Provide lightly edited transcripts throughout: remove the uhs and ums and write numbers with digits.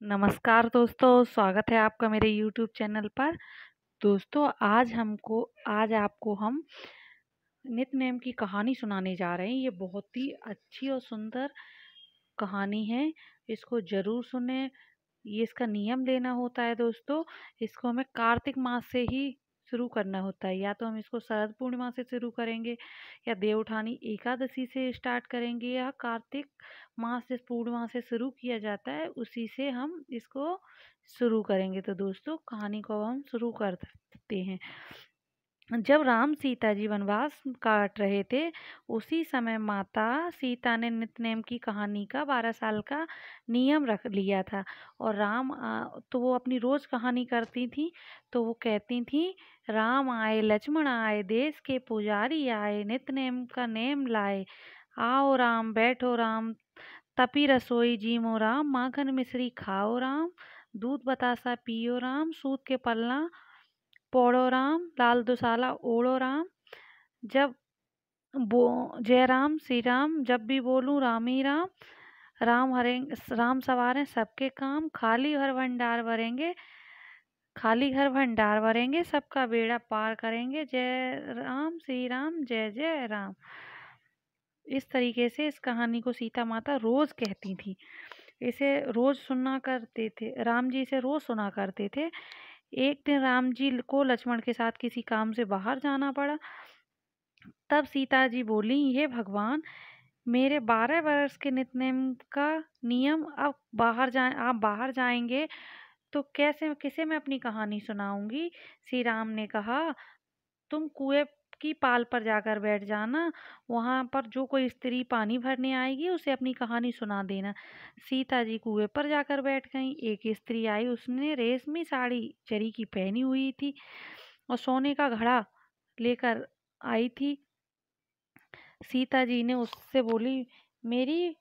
नमस्कार दोस्तों, स्वागत है आपका मेरे यूट्यूब चैनल पर। दोस्तों आज आपको हम नित्य-नेम की कहानी सुनाने जा रहे हैं। ये बहुत ही अच्छी और सुंदर कहानी है, इसको ज़रूर सुनें। ये इसका नियम लेना होता है दोस्तों, इसको हमें कार्तिक मास से ही शुरू करना होता है। या तो हम इसको शरद पूर्णिमा से शुरू करेंगे या देवउठानी एकादशी से स्टार्ट करेंगे या कार्तिक मास जिस पूर्णिमा से शुरू किया जाता है उसी से हम इसको शुरू करेंगे। तो दोस्तों कहानी को हम शुरू कर सकते हैं। जब राम सीता जी वनवास काट रहे थे उसी समय माता सीता ने नित्य-नेम की कहानी का 12 साल का नियम रख लिया था। और तो वो अपनी रोज कहानी करती थी। तो वो कहती थी, राम आए लक्ष्मण आए देश के पुजारी आए नित्य-नेम का नेम लाए। आओ राम बैठो राम तपी रसोई जीमो राम माखन मिश्री खाओ राम दूध बतासा पियो राम सूत के पलना पोड़ो राम लाल दुसाला ओढ़ो राम। जब बो जय राम श्री राम जब भी बोलूं राम ही राम। राम सवारे सबके काम खाली घर भंडार भरेंगे सबका बेड़ा पार करेंगे। जय राम श्री राम जय जय राम। इस तरीके से इस कहानी को सीता माता रोज कहती थी। इसे रोज सुना करते थे, राम जी इसे रोज सुना करते थे। एक दिन राम जी को लक्ष्मण के साथ किसी काम से बाहर जाना पड़ा। तब सीता जी बोली, हे भगवान, मेरे 12 वर्ष के नित्य-नेम का नियम आप बाहर जाएंगे तो कैसे किसे मैं अपनी कहानी सुनाऊंगी। श्री राम ने कहा, तुम कुएं की पाल पर जाकर बैठ जाना, वहां पर जो कोई स्त्री पानी भरने आएगी उसे अपनी कहानी सुना देना। सीता जी कुएं पर जाकर बैठ गईं। एक स्त्री आई, उसने रेशमी साड़ी जरी की पहनी हुई थी और सोने का घड़ा लेकर आई थी। सीता जी ने उससे बोली, मेरी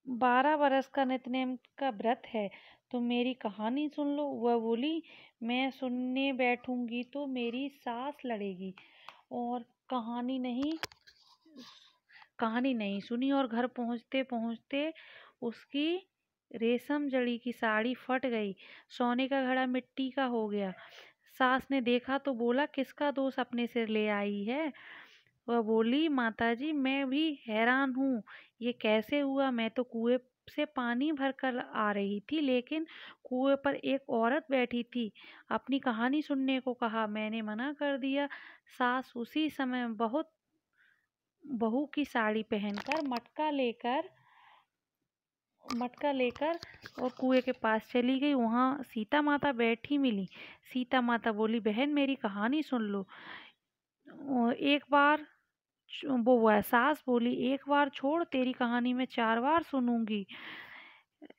12 बरस का नित्य-नेम का व्रत है, तुम मेरी कहानी सुन लो। वह बोली, मैं सुनने बैठूंगी तो मेरी सास लड़ेगी। और कहानी नहीं सुनी और घर पहुंचते पहुंचते उसकी रेशम जड़ी की साड़ी फट गई, सोने का घड़ा मिट्टी का हो गया। सास ने देखा तो बोला, किसका दोष अपने सिर ले आई है। वह बोली, माताजी मैं भी हैरान हूँ, ये कैसे हुआ। मैं तो कुएं से पानी भर कर आ रही थी, लेकिन कुएं पर एक औरत बैठी थी, अपनी कहानी सुनने को कहा, मैंने मना कर दिया। सास उसी समय बहू की साड़ी पहनकर मटका लेकर और कुएं के पास चली गई। वहां सीता माता बैठी मिली। सीता माता बोली, बहन मेरी कहानी सुन लो। और एक बार वो सास बोली, एक बार छोड़, तेरी कहानी मैं 4 बार सुनूंगी।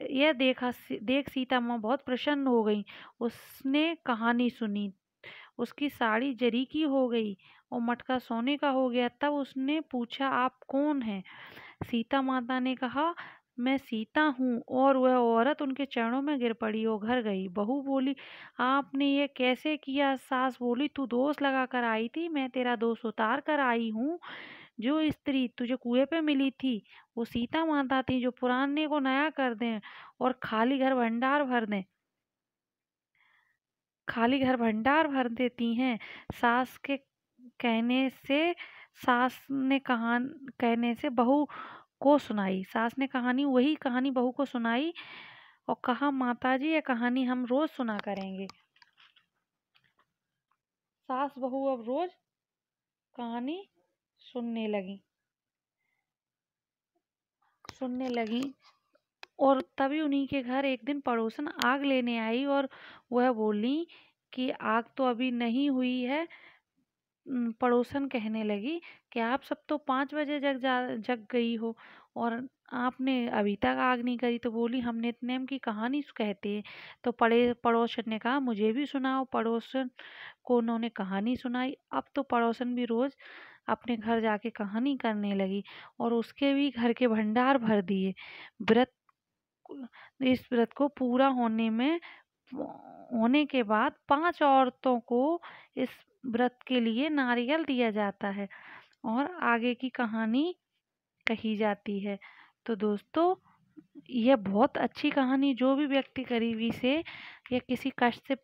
यह देख सीता माँ बहुत प्रसन्न हो गई। उसने कहानी सुनी, उसकी साड़ी जरी की हो गई और मटका सोने का हो गया। तब उसने पूछा, आप कौन हैं। सीता माता ने कहा, मैं सीता हूँ। और वह औरत उनके चरणों में गिर पड़ी और घर गई। बहू बोली, आपने ये कैसे किया। सास बोली, तू दोष लगा कर आई थी, मैं तेरा दोष उतार कर आई हूँ। जो स्त्री तुझे कुएं पे मिली थी वो सीता माता थी, जो पुराने को नया कर दें और खाली घर भंडार भर देती हैं। सास के कहने से सास ने कहा कहने से बहू को सुनाई। सास ने वही कहानी बहू को सुनाई और कहा, माताजी ये कहानी हम रोज सुना करेंगे। सास बहू अब रोज कहानी सुनने लगी। और तभी उन्हीं के घर एक दिन पड़ोसन आग लेने आई और वह बोली कि आग तो अभी नहीं हुई है। पड़ोसन कहने लगी कि आप सब तो 5 बजे जग गई हो और आपने अभी तक आग नहीं करी। तो बोली, हम नित्य-नेम की कहानी कहते हैं। तो पड़ोसन ने कहा, मुझे भी सुनाओ। पड़ोसन को उन्होंने कहानी सुनाई। अब तो पड़ोसन भी रोज अपने घर जाके कहानी करने लगी और उसके भी घर के भंडार भर दिए। व्रत इस व्रत को पूरा होने के बाद 5 औरतों को इस व्रत के लिए नारियल दिया जाता है और आगे की कहानी कही जाती है। तो दोस्तों यह बहुत अच्छी कहानी, जो भी व्यक्ति गरीबी से या किसी कष्ट से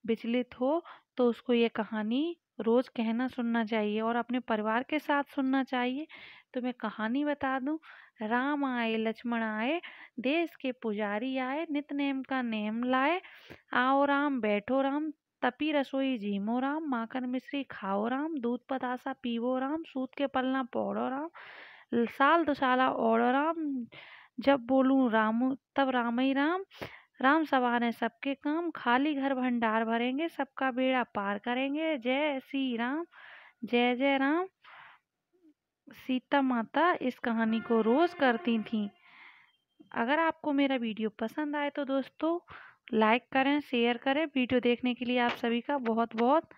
विचलित हो तो उसको ये कहानी रोज कहना सुनना चाहिए और अपने परिवार के साथ सुनना चाहिए। तो मैं कहानी बता दूं। राम आए लक्ष्मण आए, देश के पुजारी आए, नित नेम का नेम लाए। आओ राम बैठो राम, तपी रसोई जीमो राम, माखन मिश्री खाओ राम, दूध पतासा पीवो राम, सूत के पलना पौड़ो राम, साल दुसाला ओढ़ो राम, जब बोलूं राम तब राम ही राम। राम सवारे सबके काम, खाली घर भंडार भरेंगे, सबका बेड़ा पार करेंगे। जय श्री राम, जय जय राम। सीता माता इस कहानी को रोज करती थीं। अगर आपको मेरा वीडियो पसंद आए तो दोस्तों लाइक करें, शेयर करें। वीडियो देखने के लिए आप सभी का बहुत बहुत